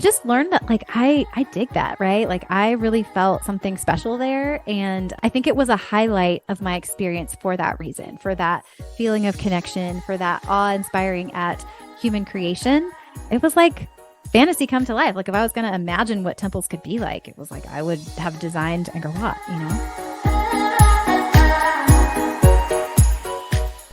I just learned that like I dig that, right? Like I really felt something special there. And I think it was a highlight of my experience for that reason, for that feeling of connection, for that awe-inspiring at human creation. It was like fantasy come to life. Like if I was going to imagine what temples could be like, it was like I would have designed Angkor Wat, you know?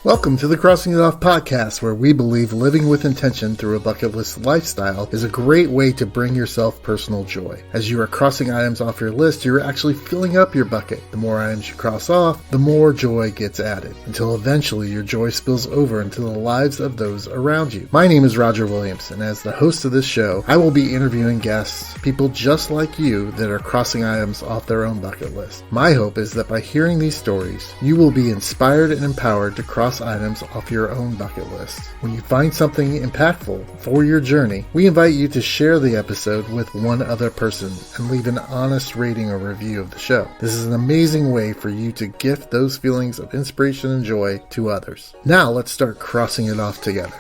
Welcome to the Crossing It Off podcast, where we believe living with intention through a bucket list lifestyle is a great way to bring yourself personal joy. As you are crossing items off your list, you're actually filling up your bucket. The more items you cross off, the more joy gets added, until eventually your joy spills over into the lives of those around you. My name is Roger Williams, and as the host of this show, I will be interviewing guests, people just like you that are crossing items off their own bucket list. My hope is that by hearing these stories, you will be inspired and empowered to cross items off your own bucket list. When you find something impactful for your journey, we invite you to share the episode with one other person and leave an honest rating or review of the show. This is an amazing way for you to gift those feelings of inspiration and joy to others. Now let's start crossing it off together.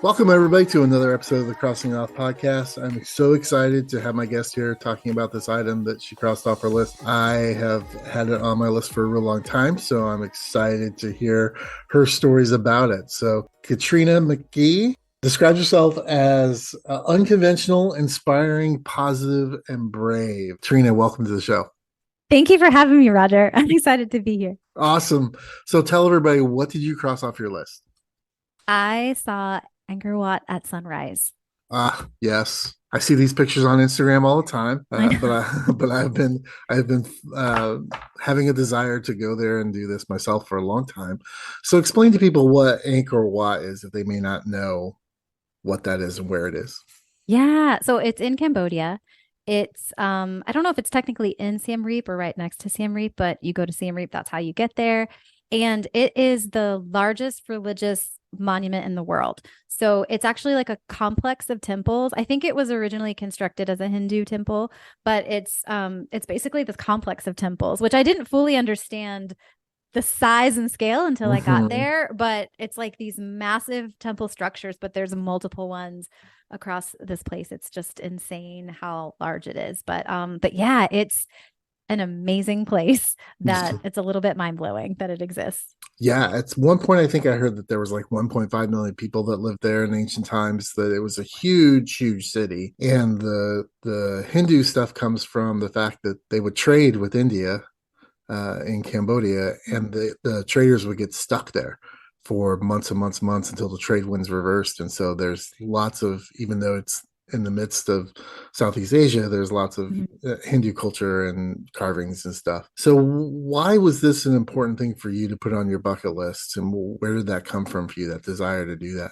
Welcome, everybody, to another episode of the Crossing It Off podcast. I'm so excited to have my guest here talking about this item that she crossed off her list. I have had it on my list for a real long time, so I'm excited to hear her stories about it. So, Katrina McGee, describe yourself as unconventional, inspiring, positive, and brave. Katrina, welcome to the show. Thank you for having me, Roger. I'm excited to be here. Awesome. So tell everybody, what did you cross off your list? I saw Angkor Wat at sunrise. Yes. I see these pictures on Instagram all the time, but I've been having a desire to go there and do this myself for a long time. So explain to people what Angkor Wat is if they may not know what that is and where it is. Yeah, so it's in Cambodia. It's I don't know if it's technically in Siem Reap or right next to Siem Reap, but you go to Siem Reap, that's how you get there. And it is the largest religious monument in the world. So it's actually like a complex of temples. I think it was originally constructed as a Hindu temple, but it's basically this complex of temples, which I didn't fully understand the size and scale until I got there. But it's like these massive temple structures, but there's multiple ones across this place. It's just insane how large it is. But yeah, it's an amazing place that it's a little bit mind-blowing that it exists. Yeah, at one point I think I heard that there was like 1.5 million people that lived there in ancient times, that it was a huge, huge city. And the Hindu stuff comes from the fact that they would trade with India in Cambodia, and the traders would get stuck there for months and months and months until the trade winds reversed. And so there's lots of, even though it's in the midst of Southeast Asia, there's lots of Hindu culture and carvings and stuff. So why was this an important thing for you to put on your bucket list? And where did that come from for you, that desire to do that?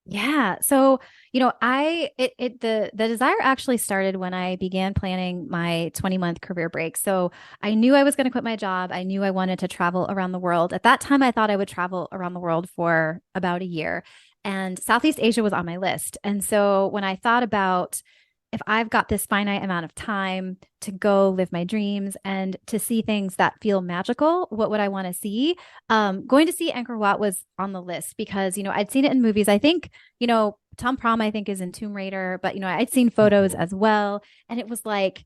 Yeah. So, you know, the desire actually started when I began planning my 20-month career break. So I knew I was going to quit my job. I knew I wanted to travel around the world. At that time, I thought I would travel around the world for about a year. And Southeast Asia was on my list. And so when I thought about, if I've got this finite amount of time to go live my dreams and to see things that feel magical, what would I want to see? Going to see Angkor Wat was on the list because, you know, I'd seen it in movies. I think, you know, Tom Prom, I think, is in Tomb Raider, but, you know, I'd seen photos as well. And it was like,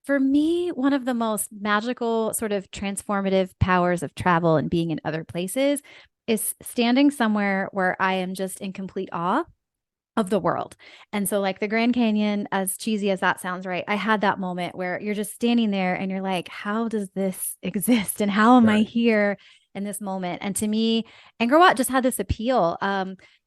for me, one of the most magical sort of transformative powers of travel and being in other places is standing somewhere where I am just in complete awe of the world. And so like the Grand Canyon, as cheesy as that sounds, right? I had that moment where you're just standing there and you're like, how does this exist? And how am I here in this moment? And to me, Angkor Wat just had this appeal.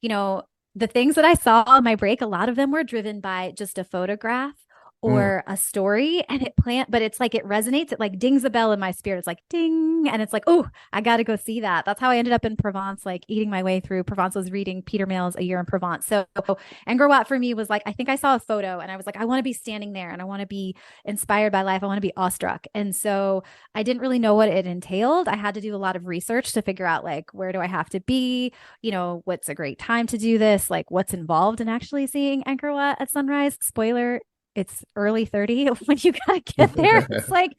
You know, the things that I saw on my break, a lot of them were driven by just a photograph or a story, and but it's like it resonates. It like dings a bell in my spirit. It's like ding, and it's like, oh, I got to go see that. That's how I ended up in Provence, like eating my way through. Provence was reading Peter Mail's A Year in Provence. So Angkor Wat for me was like, I think I saw a photo and I was like, I want to be standing there and I want to be inspired by life. I want to be awestruck. And so I didn't really know what it entailed. I had to do a lot of research to figure out like, where do I have to be? You know, what's a great time to do this? Like what's involved in actually seeing Angkor Wat at sunrise? Spoiler, it's early 30 when you gotta get there. It's like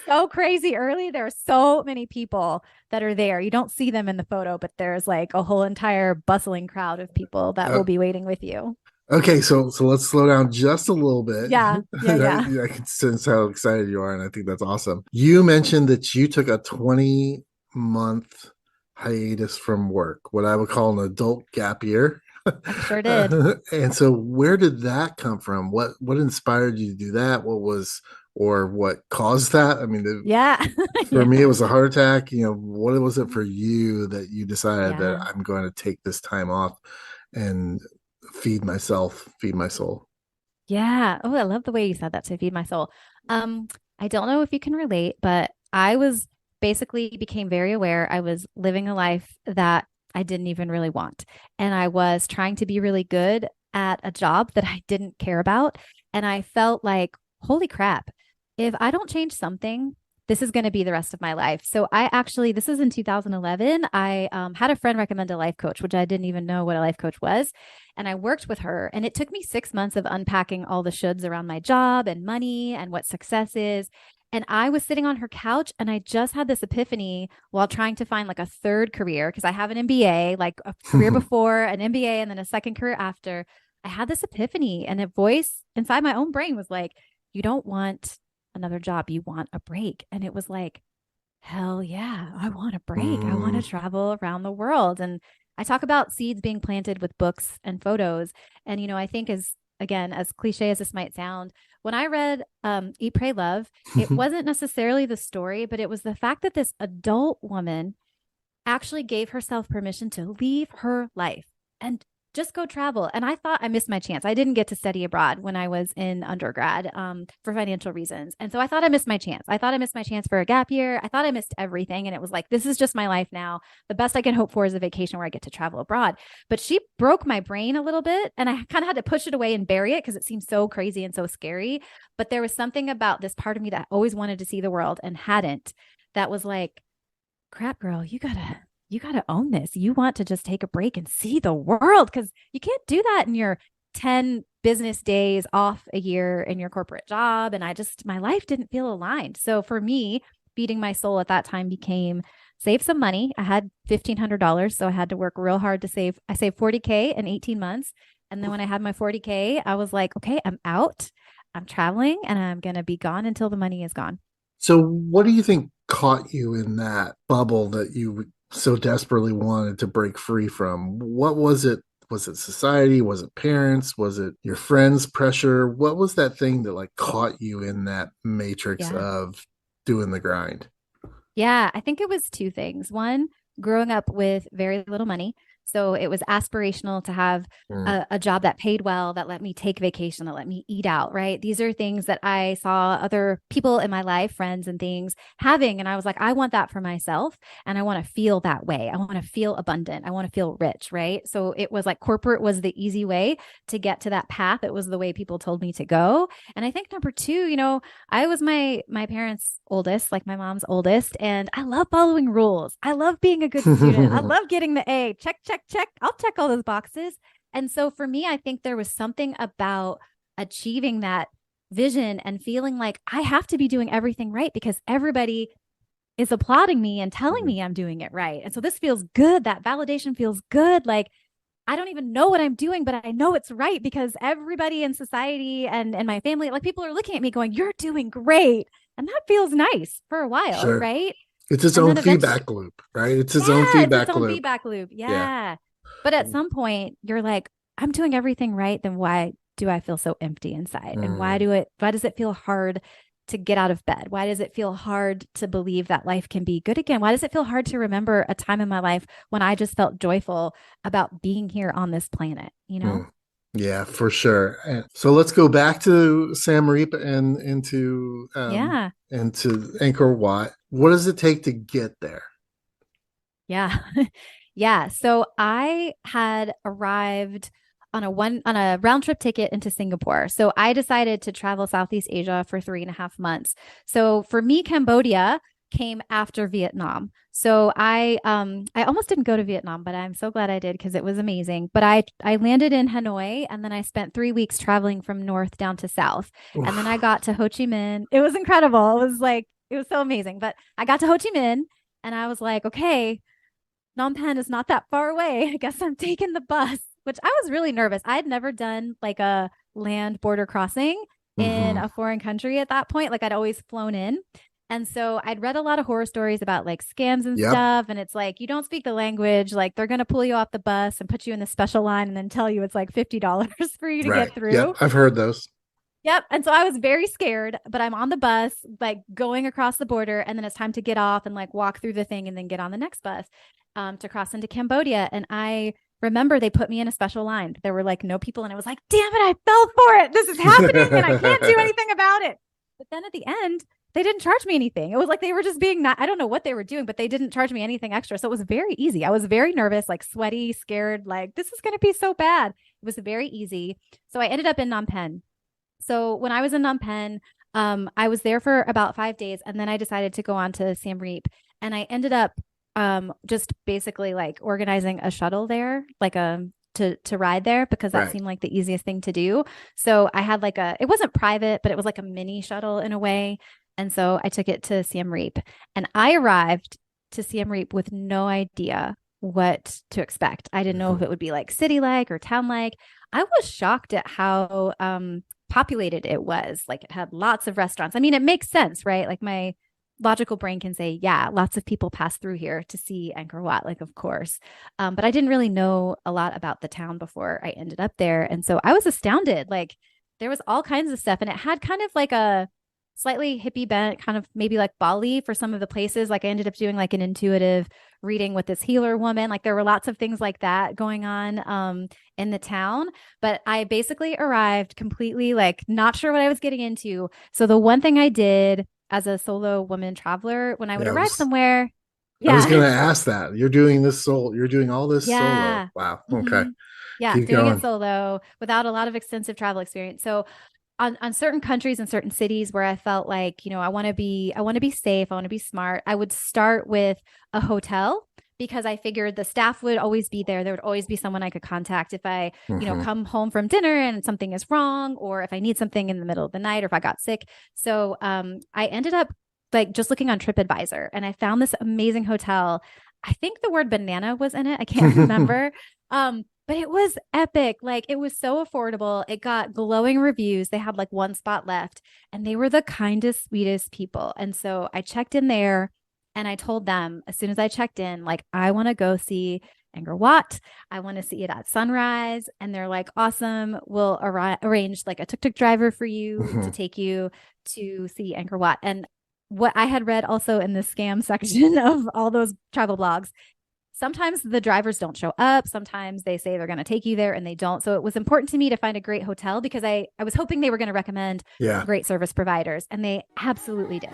so crazy early. There are so many people that are there. You don't see them in the photo, but there's like a whole entire bustling crowd of people that will be waiting with you. Okay, so let's slow down just a little bit. Yeah, yeah, yeah. I can sense how excited you are, and I think that's awesome. You mentioned that you took a 20-month hiatus from work, what I would call an adult gap year. I sure did. And so where did that come from? What inspired you to do that? Or what caused that? I mean, Yeah. for Yeah. me, it was a heart attack. What was it for you that you decided that Yeah. I'm going to take this time off and feed myself, feed my soul? Yeah. Oh, I love the way you said that to feed my soul. Um, I don't know if you can relate, but I was basically became very aware I was living a life that I didn't even really want. And I was trying to be really good at a job that I didn't care about. And I felt like, holy crap, if I don't change something, this is going to be the rest of my life. So I actually, this was in 2011. I had a friend recommend a life coach, which I didn't even know what a life coach was. And I worked with her. And it took me 6 months of unpacking all the shoulds around my job and money and what success is. And I was sitting on her couch and I just had this epiphany while trying to find like a third career because I have an MBA, like a career before, an MBA, and then a second career after. I had this epiphany and a voice inside my own brain was like, you don't want another job, you want a break. And it was like, hell yeah, I want a break. I want Mm. to travel around the world. And I talk about seeds being planted with books and photos. And, I think again, as cliche as this might sound, when I read Eat, Pray, Love, it wasn't necessarily the story, but it was the fact that this adult woman actually gave herself permission to leave her life and just go travel. And I thought I missed my chance. I didn't get to study abroad when I was in undergrad for financial reasons. And so I thought I missed my chance. I thought I missed my chance for a gap year. I thought I missed everything. And it was like, this is just my life now. The best I can hope for is a vacation where I get to travel abroad. But she broke my brain a little bit. And I kind of had to push it away and bury it because it seemed so crazy and so scary. But there was something about this part of me that always wanted to see the world and hadn't, that was like, crap, girl, you gotta own this. You want to just take a break and see the world because you can't do that in your 10 business days off a year in your corporate job. And my life didn't feel aligned. So for me, feeding my soul at that time became save some money. I had $1,500. So I had to work real hard to save. I saved 40K in 18 months. And then when I had my 40K, I was like, okay, I'm out. I'm traveling and I'm going to be gone until the money is gone. So, what do you think caught you in that bubble that you so desperately wanted to break free from? What was it? Was it society? Was it parents? Was it your friends' pressure? What was that thing that like caught you in that matrix Yeah. of doing the grind? Yeah, I think it was two things. One, growing up with very little money. So it was aspirational to have Mm. a job that paid well, that let me take vacation, that let me eat out, right? These are things that I saw other people in my life, friends and things having. And I was like, I want that for myself. And I want to feel that way. I want to feel abundant. I want to feel rich, right? So it was like corporate was the easy way to get to that path. It was the way people told me to go. And I think number two, I was my parents' oldest, like my mom's oldest, and I love following rules. I love being a good student. I love getting the A. Check, check, check. I'll check all those boxes. And so for me, I think there was something about achieving that vision and feeling like I have to be doing everything right because everybody is applauding me and telling me I'm doing it right. And so this feels good. That validation feels good. Like I don't even know what I'm doing, but I know it's right because everybody in society and my family, like people are looking at me going, you're doing great. And that feels nice for a while, Sure. right? It's its And own then eventually, feedback loop, right? It's its own yeah, it's its feedback own loop. feedback loop. Yeah. Yeah. But at some point, you're like, I'm doing everything right. Then why do I feel so empty inside? And Mm. why does it feel hard to get out of bed? Why does it feel hard to believe that life can be good again? Why does it feel hard to remember a time in my life when I just felt joyful about being here on this planet, you know? Mm. Yeah, for sure. And so let's go back to Sam Reap and Yeah. into Angkor Wat. What does it take to get there? Yeah. Yeah. So I had arrived on a round trip ticket into Singapore. So I decided to travel Southeast Asia for 3.5 months. So for me, Cambodia came after Vietnam. So I almost didn't go to Vietnam, but I'm so glad I did because it was amazing. But I landed in Hanoi and then I spent 3 weeks traveling from north down to south. And then I Oof. got to Ho Chi Minh. It was incredible. It was so amazing. But I got to Ho Chi Minh and I was like, okay, Phnom Penh is not that far away. I guess I'm taking the bus. which I was really nervous. I had never done like a land border crossing in Hmm. a foreign country at that point. Like I'd always flown in. And so I'd read a lot of horror stories about like scams and Yep. stuff. And it's like, you don't speak the language. Like they're going to pull you off the bus and put you in the special line and then tell you it's like $50 for you to Right. get Yep. through. I've heard those. Yep. And so I was very scared, but I'm on the bus, like going across the border. And then it's time to get off and like walk through the thing and then get on the next bus to cross into Cambodia. And I remember they put me in a special line. There were like no people. And I was like, damn it, I fell for it. This is happening and I can't do anything about it. But then at the end, they didn't charge me anything. It was like they were just being not, I don't know what they were doing, but they didn't charge me anything extra. So it was very easy. I was very nervous, like sweaty, scared, like this is going to be so bad. It was very easy. So I ended up in Phnom Penh. So when I was in Phnom Penh, I was there for about 5 days, and then I decided to go on to Siem Reap, and I ended up just basically like organizing a shuttle there, like to ride there because that Right. seemed like the easiest thing to do. So I had like it wasn't private, but it was like a mini shuttle in a way, and so I took it to Siem Reap, and I arrived to Siem Reap with no idea what to expect. I didn't know Hmm. if it would be like city like or town like. I was shocked at how populated it was. Like it had lots of restaurants. I mean, it makes sense, right? Like my logical brain can say, yeah, lots of people pass through here to see Angkor Wat, like of course. But I didn't really know a lot about the town before I ended up there. And so I was astounded. Like there was all kinds of stuff and it had kind of like a slightly hippie bent, kind of maybe like Bali for some of the places. Like I ended up doing like an intuitive reading with this healer woman. Like there were lots of things like that going on in the town. But I basically arrived completely like not sure what I was getting into. So the one thing I did as a solo woman traveler when I would Yeah. arrive somewhere, I was going yeah, to ask that. You're doing this solo. You're doing all this solo. yeah. Wow. Okay. hmm Yeah, Keep doing it going. solo without a lot of extensive travel experience. So on certain countries and certain cities where I felt like, I want to be safe, I want to be smart, I would start with a hotel because I figured the staff would always be there. There would always be someone I could contact if I, Hmm. come home from dinner and something is wrong, or if I need something in the middle of the night, or if I got sick. So I ended up like just looking on TripAdvisor and I found this amazing hotel. I think the word banana was in it. I can't remember. But it was epic. Like it was so affordable. It got glowing reviews. They had like one spot left and they were the kindest, sweetest people. And so I checked in there and I told them as soon as I checked in, like, I want to go see Angkor Wat. I want to see it at sunrise. And they're like, awesome. We'll arrange like a tuk-tuk driver for you to Hmm. take you to see Angkor Wat. And what I had read also in the scam section of all those travel blogs, sometimes the drivers don't show up. Sometimes they say they're going to take you there and they don't. So it was important to me to find a great hotel because I was hoping they were going to recommend Yeah. great service providers, and they absolutely did.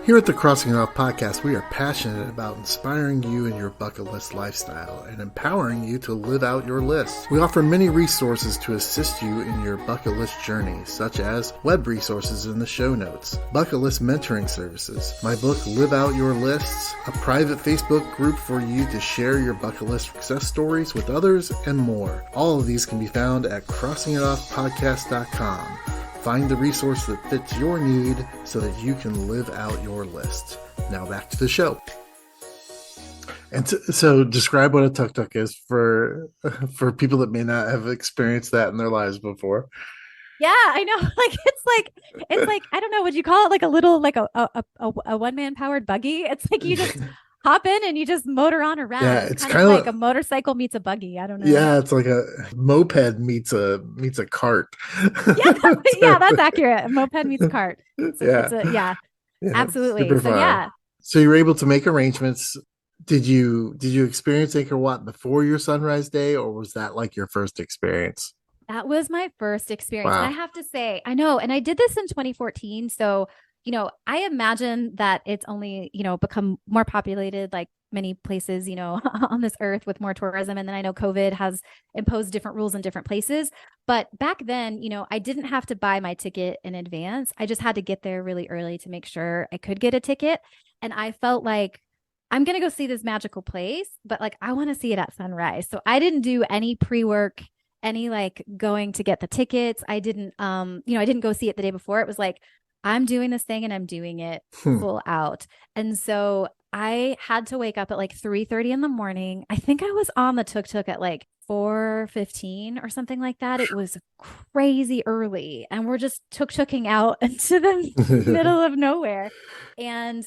Here at the Crossing It Off podcast, we are passionate about inspiring you in your bucket list lifestyle and empowering you to live out your list. We offer many resources to assist you in your bucket list journey, such as web resources in the show notes, bucket list mentoring services, my book Live Out Your Lists, a private Facebook group for you to share your bucket list success stories with others, and more. All of these can be found at crossingitoffpodcast.com. Find the resource that fits your need so that you can live out your list. Now back to the show. And so describe what a tuk-tuk is for people that may not have experienced that in their lives before. Yeah, I know. Like it's like I don't know, would you call it like a little like a one-man powered buggy? It's like you just hop in and you just motor on around. Yeah, It's it's kind of kind like a of motorcycle meets a buggy. I don't know. yeah, it's like a moped meets a cart. Yeah, yeah, that's accurate. A moped meets cart. It's Yeah, a yeah, yeah, it's absolutely. super So fun. yeah, So you were able to make arrangements. Did you experience Angkor Wat before your sunrise day, or was that like your first experience? that was my first experience. And I Wow. have to say, I know, and I did this in 2014. So, I imagine that it's only, become more populated like many places, on this earth with more tourism. And then I know COVID has imposed different rules in different places. But back then, I didn't have to buy my ticket in advance. I just had to get there really early to make sure I could get a ticket. And I felt like I'm going to go see this magical place, but like I want to see it at sunrise. So I didn't do any pre-work, any like going to get the tickets. I didn't go see it the day before. It was like I'm doing this thing and I'm doing it Hmm. full out. And so I had to wake up at like 3:30 in the morning. I think I was on the tuk-tuk at like 4:15 or something like that. It was crazy early, and we're just tuk-tuking out into the middle of nowhere. And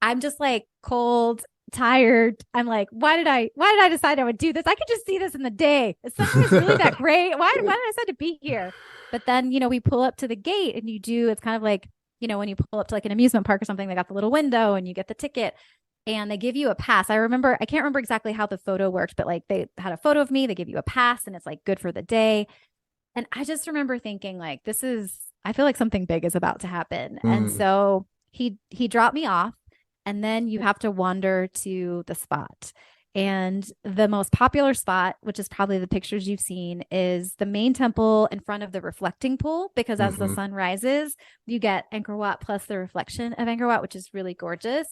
I'm just like cold, tired. I'm like, why did I decide I would do this? I could just see this in the day. Is sunrise really that great? Why did I decide to be here? But then, we pull up to the gate and it's kind of like, when you pull up to like an amusement park or something, they got the little window and you get the ticket and they give you a pass. I can't remember exactly how the photo worked, but like they had a photo of me, they give you a pass and it's like good for the day. And I just remember thinking like, I feel like something big is about to happen. And Mm, so he dropped me off and then you have to wander to the spot. And the most popular spot, which is probably the pictures you've seen, is the main temple in front of the reflecting pool, because as the hmm. sun rises, you get Angkor Wat plus the reflection of Angkor Wat, which is really gorgeous.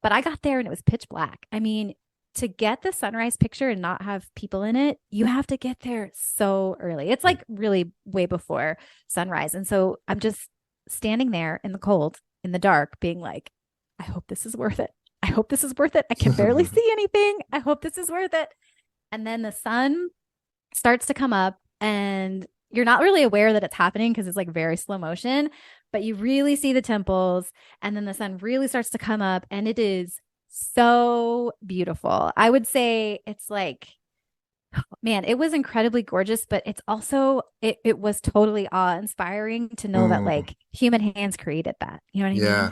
But I got there and it was pitch black. I mean, to get the sunrise picture and not have people in it, you have to get there so early. It's like really way before sunrise. And so I'm just standing there in the cold, in the dark, being like, I hope this is worth it. I hope this is worth it. I can barely see anything. I hope this is worth it. And then the sun starts to come up and you're not really aware that it's happening because it's like very slow motion, but you really see the temples and then the sun really starts to come up and it is so beautiful. I would say it's like, man, it was incredibly gorgeous, but it's also, it was totally awe inspiring to know that Mm, like human hands created that. You know what I mean? yeah.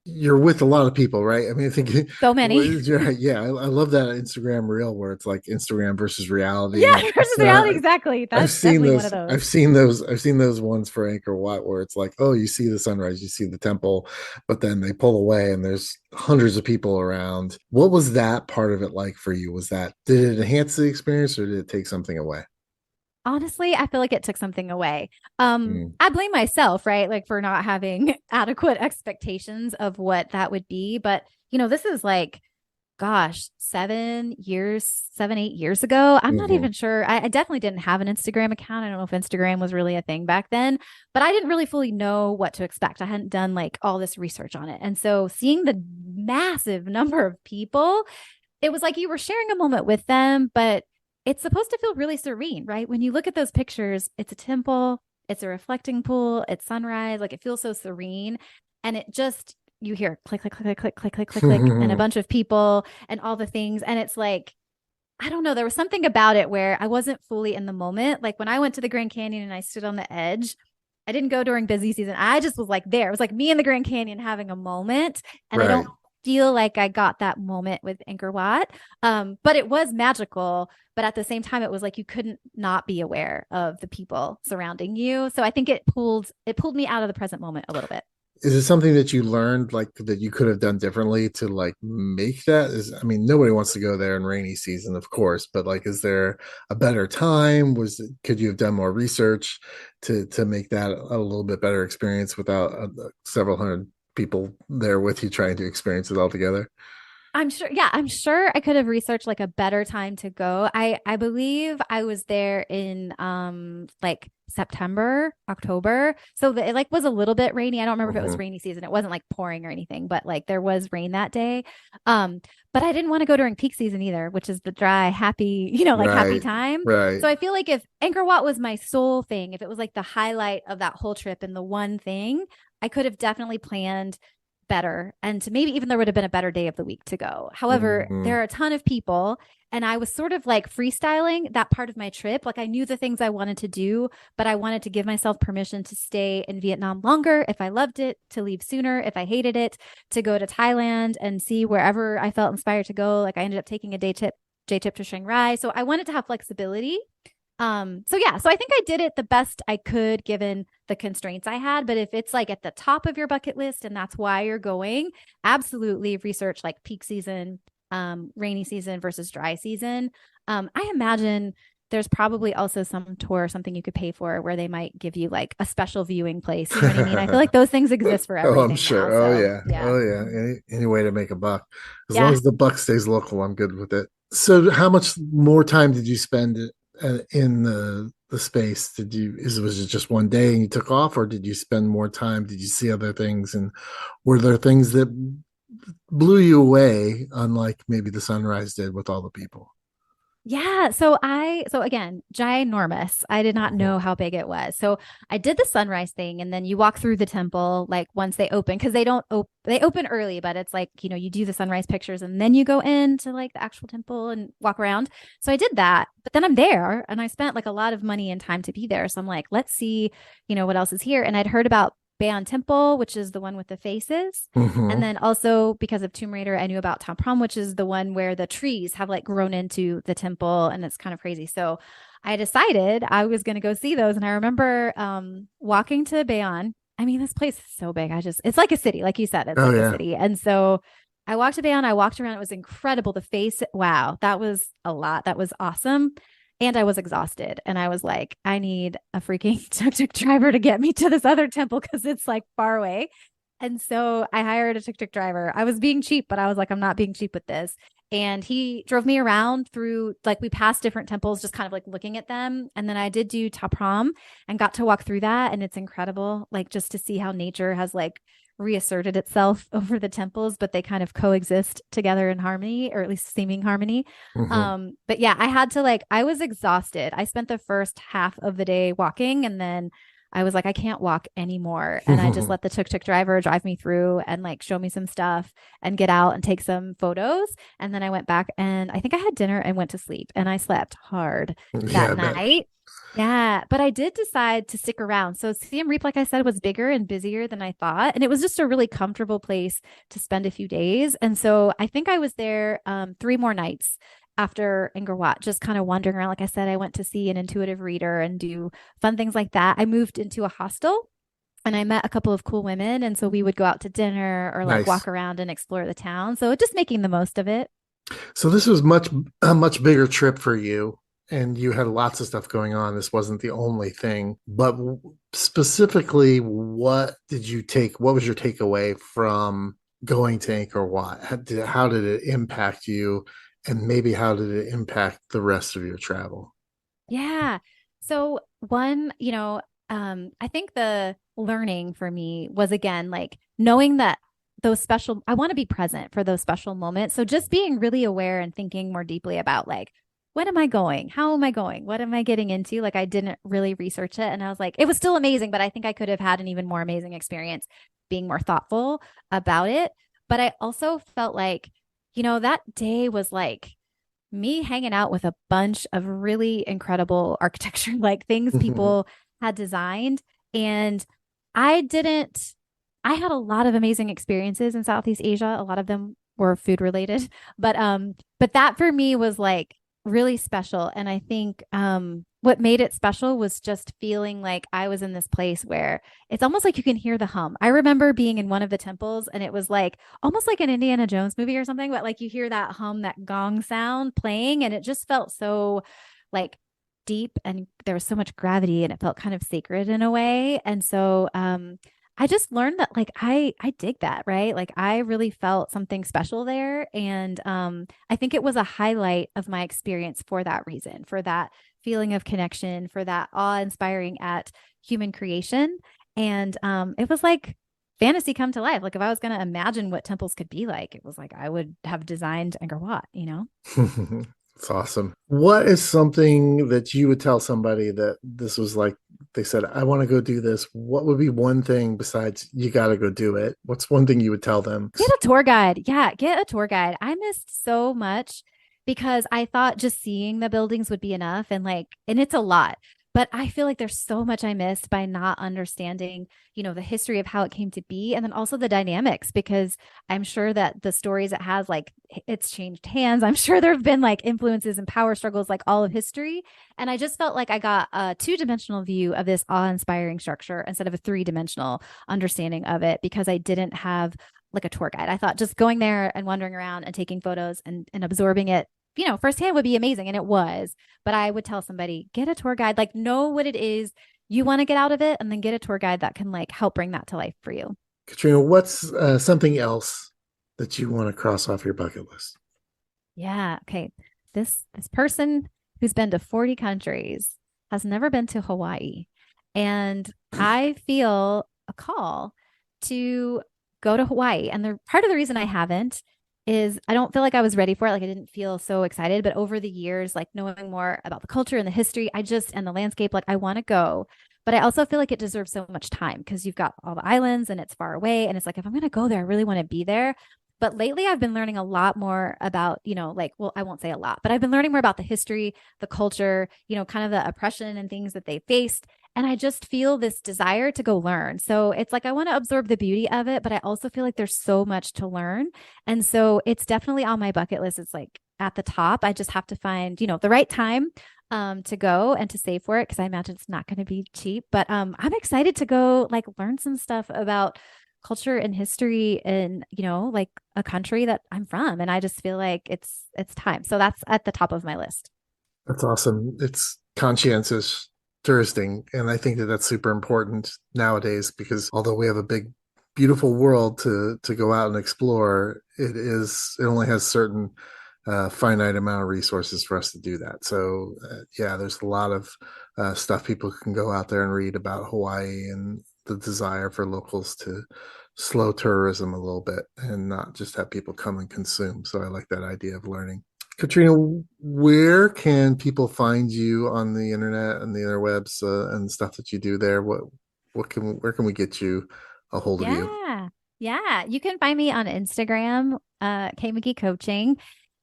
You're with a lot of people, right? I mean, I think, So many. yeah, I love that Instagram reel where it's like Instagram versus reality. Yeah, And versus reality. Exactly. That's definitely one of those. I've seen those ones for Angkor Wat where it's like, oh, you see the sunrise, you see the temple, but then they pull away and there's hundreds of people around. What was that part of it like for you? Did it enhance the experience or did it take something away? Honestly, I feel like it took something away. Mm, I blame myself, right? Like for not having adequate expectations of what that would be. But, this is like, gosh, 8 years ago. I'm not hmm. even sure. I definitely didn't have an Instagram account. I don't know if Instagram was really a thing back then, but I didn't really fully know what to expect. I hadn't done like all this research on it. And so seeing the massive number of people, it was like you were sharing a moment with them, but it's supposed to feel really serene, right? When you look at those pictures, it's a temple, it's a reflecting pool, it's sunrise, like it feels so serene. And it just, you hear click, click, click, click, click, click, click, click, and a bunch of people and all the things. And it's like, I don't know, there was something about it where I wasn't fully in the moment. Like when I went to the Grand Canyon and I stood on the edge, I didn't go during busy season. I just was like there. It was like me in the Grand Canyon having a moment. And I Right. don't feel like I got that moment with Angkor Wat. But it was magical. But at the same time, it was like you couldn't not be aware of the people surrounding you. So I think it pulled me out of the present moment a little bit. Is it something that you learned like that you could have done differently to like make that? I mean, nobody wants to go there in rainy season, of course, but like, is there a better time? Could you have done more research to make that a little bit better experience without several hundred people there with you trying to experience it all together? I'm sure. Yeah, I'm sure I could have researched like a better time to go. I believe I was there in like September, October. So it like was a little bit rainy. I don't remember if it was Hmm. rainy season. It wasn't like pouring or anything, but like there was rain that day. But I didn't want to go during peak season either, which is the dry, happy, like happy Right, time. right. So I feel like if Angkor Wat was my sole thing, if it was like the highlight of that whole trip and the one thing, I could have definitely planned better and to maybe even there would have been a better day of the week to go. However, Hmm. there are a ton of people and I was sort of like freestyling that part of my trip. Like I knew the things I wanted to do, but I wanted to give myself permission to stay in Vietnam longer if I loved it, to leave sooner if I hated it, to go to Thailand and see wherever I felt inspired to go. Like I ended up taking a day trip to Chiang Rai. So I wanted to have flexibility. So yeah, so I think I did it the best I could given the constraints I had. But if it's like at the top of your bucket list and that's why you're going, absolutely research like peak season, rainy season versus dry season. I imagine there's probably also some tour or something you could pay for where they might give you like a special viewing place. You know what I mean? I feel like those things exist for Oh, I'm everything now. sure. Oh So yeah. yeah. Oh yeah. Any way to make a buck. As long Yeah. as the buck stays local, I'm good with it. So how much more time did you spend in the space? Was it just one day and you took off, or did you spend more time? Did you see other things? And were there things that blew you away, unlike maybe the sunrise did with all the people? Yeah. So again, ginormous. I did not Mhm. know how big it was. So I did the sunrise thing and then you walk through the temple like once they open because they open early, but it's like, you do the sunrise pictures and then you go into like the actual temple and walk around. So I did that, but then I'm there and I spent like a lot of money and time to be there. So I'm like, let's see, what else is here. And I'd heard about Bayon Temple, which is the one with the faces. And Mhm. then also because of Tomb Raider, I knew about Tom Prom, which is the one where the trees have like grown into the temple and it's kind of crazy. So I decided I was going to go see those. And I remember walking to Bayon. I mean, this place is so big. It's like a city. Like you said, it's Oh like a yeah. city. And so I walked to Bayon. I walked around. It was incredible. The face, wow, that was a lot. That was awesome. And I was exhausted. And I was like, I need a freaking tuk-tuk driver to get me to this other temple because it's like far away. And so I hired a tuk-tuk driver. I was being cheap, but I was like, I'm not being cheap with this. And he drove me around through, like, we passed different temples, just kind of like looking at them. And then I did do Tapram and got to walk through that. And it's incredible, like, just to see how nature has like reasserted itself over the temples, but they kind of coexist together in harmony, or at least seeming harmony. Mhm. But yeah, I was exhausted. I spent the first half of the day walking and then I was like, I can't walk anymore. And I just let the tuk tuk driver drive me through and like show me some stuff and get out and take some photos. And then I went back and I think I had dinner and went to sleep and I slept hard Yeah, that I bet. night. Yeah, but I did decide to stick around. So Siem Reap, like I said, was bigger and busier than I thought. And it was just a really comfortable place to spend a few days. And so I think I was there 3 more nights after Angkor Wat, just kind of wandering around. Like I said, I went to see an intuitive reader and do fun things like that. I moved into a hostel and I met a couple of cool women. And so we would go out to dinner or like Nice. walk around and explore the town. So just making the most of it. So this was a much bigger trip for you, and you had lots of stuff going on. This wasn't the only thing, but specifically, what did you take? What was your takeaway from going to Angkor Wat? How did it impact you, and maybe how did it impact the rest of your travel? Yeah. So I think the learning for me was again like knowing that I want to be present for those special moments. So just being really aware and thinking more deeply about like, when am I going? How am I going? What am I getting into? Like I didn't really research it. And I was like, it was still amazing, but I think I could have had an even more amazing experience being more thoughtful about it. But I also felt like, that day was like me hanging out with a bunch of really incredible architecture, like things people had designed. And I didn't, I had a lot of amazing experiences in Southeast Asia. A lot of them were food related, but that for me was like really special. And I think, what made it special was just feeling like I was in this place where it's almost like you can hear the hum. I remember being in one of the temples and it was like almost like an Indiana Jones movie or something, but like you hear that hum, that gong sound playing, and it just felt so like deep and there was so much gravity and it felt kind of sacred in a way. And so I just learned that like I dig that, right? Like I really felt something special there. And I think it was a highlight of my experience for that reason, for that feeling of connection, for that awe inspiring at human creation. And it was like fantasy come to life. Like if I was going to imagine what temples could be like, it was like I would have designed Angkor Wat. It's awesome. What is something that you would tell somebody that this was like, they said, I want to go do this? What would be one thing besides you got to go do it? What's one thing you would tell them? Get a tour guide. Yeah, get a tour guide. I missed so much because I thought just seeing the buildings would be enough and it's a lot. But I feel like there's so much I missed by not understanding, the history of how it came to be and then also the dynamics because I'm sure that the stories it has like it's changed hands. I'm sure there have been like influences and power struggles like all of history. And I just felt like I got a two-dimensional view of this awe-inspiring structure instead of a three-dimensional understanding of it because I didn't have like a tour guide. I thought just going there and wandering around and taking photos and absorbing it, firsthand would be amazing. And it was. But I would tell somebody, get a tour guide, like know what it is you want to get out of it, and then get a tour guide that can like help bring that to life for you. Katrina, what's something else that you want to cross off your bucket list? Yeah. Okay. This person who's been to 40 countries has never been to Hawaii. And I feel a call to go to Hawaii. And the part of the reason I haven't is I don't feel like I was ready for it. Like I didn't feel so excited. But over the years, like knowing more about the culture and the history, and the landscape, like I want to go. But I also feel like it deserves so much time because you've got all the islands and it's far away. And it's like, if I'm going to go there, I really want to be there. But lately, I've been learning a lot more about, like, well, I won't say a lot, but I've been learning more about the history, the culture, kind of the oppression and things that they faced. And I just feel this desire to go learn. So it's like I want to absorb the beauty of it, but I also feel like there's so much to learn. And so it's definitely on my bucket list. It's like at the top. I just have to find, the right time to go and to save for it because I imagine it's not going to be cheap. But I'm excited to go like learn some stuff about culture and history in, like a country that I'm from. And I just feel like it's time. So that's at the top of my list. That's awesome. It's conscientious touristing, and I think that that's super important nowadays because although we have a big, beautiful world to go out and explore, it only has certain finite amount of resources for us to do that. So yeah, there's a lot of stuff people can go out there and read about Hawaii and the desire for locals to slow tourism a little bit and not just have people come and consume. So I like that idea of learning. Katrina, where can people find you on the internet and the interwebs and stuff that you do there? Where can we get you a hold of you? Yeah. Yeah. You can find me on Instagram, K McGee Coaching.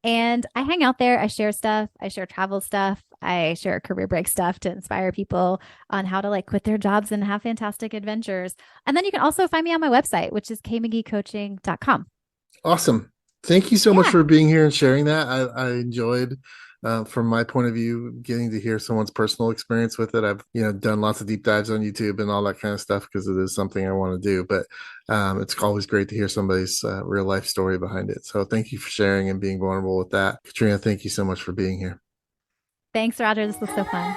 And I hang out there. I share stuff. I share travel stuff. I share career break stuff to inspire people on how to like quit their jobs and have fantastic adventures. And then you can also find me on my website, which is kmcgeecoaching.com. Awesome. Thank you so much Yeah. for being here and sharing that. I enjoyed, from my point of view, getting to hear someone's personal experience with it. I've, done lots of deep dives on YouTube and all that kind of stuff because it is something I want to do. But it's always great to hear somebody's real life story behind it. So thank you for sharing and being vulnerable with that. Katrina, thank you so much for being here. Thanks, Roger. This was so fun.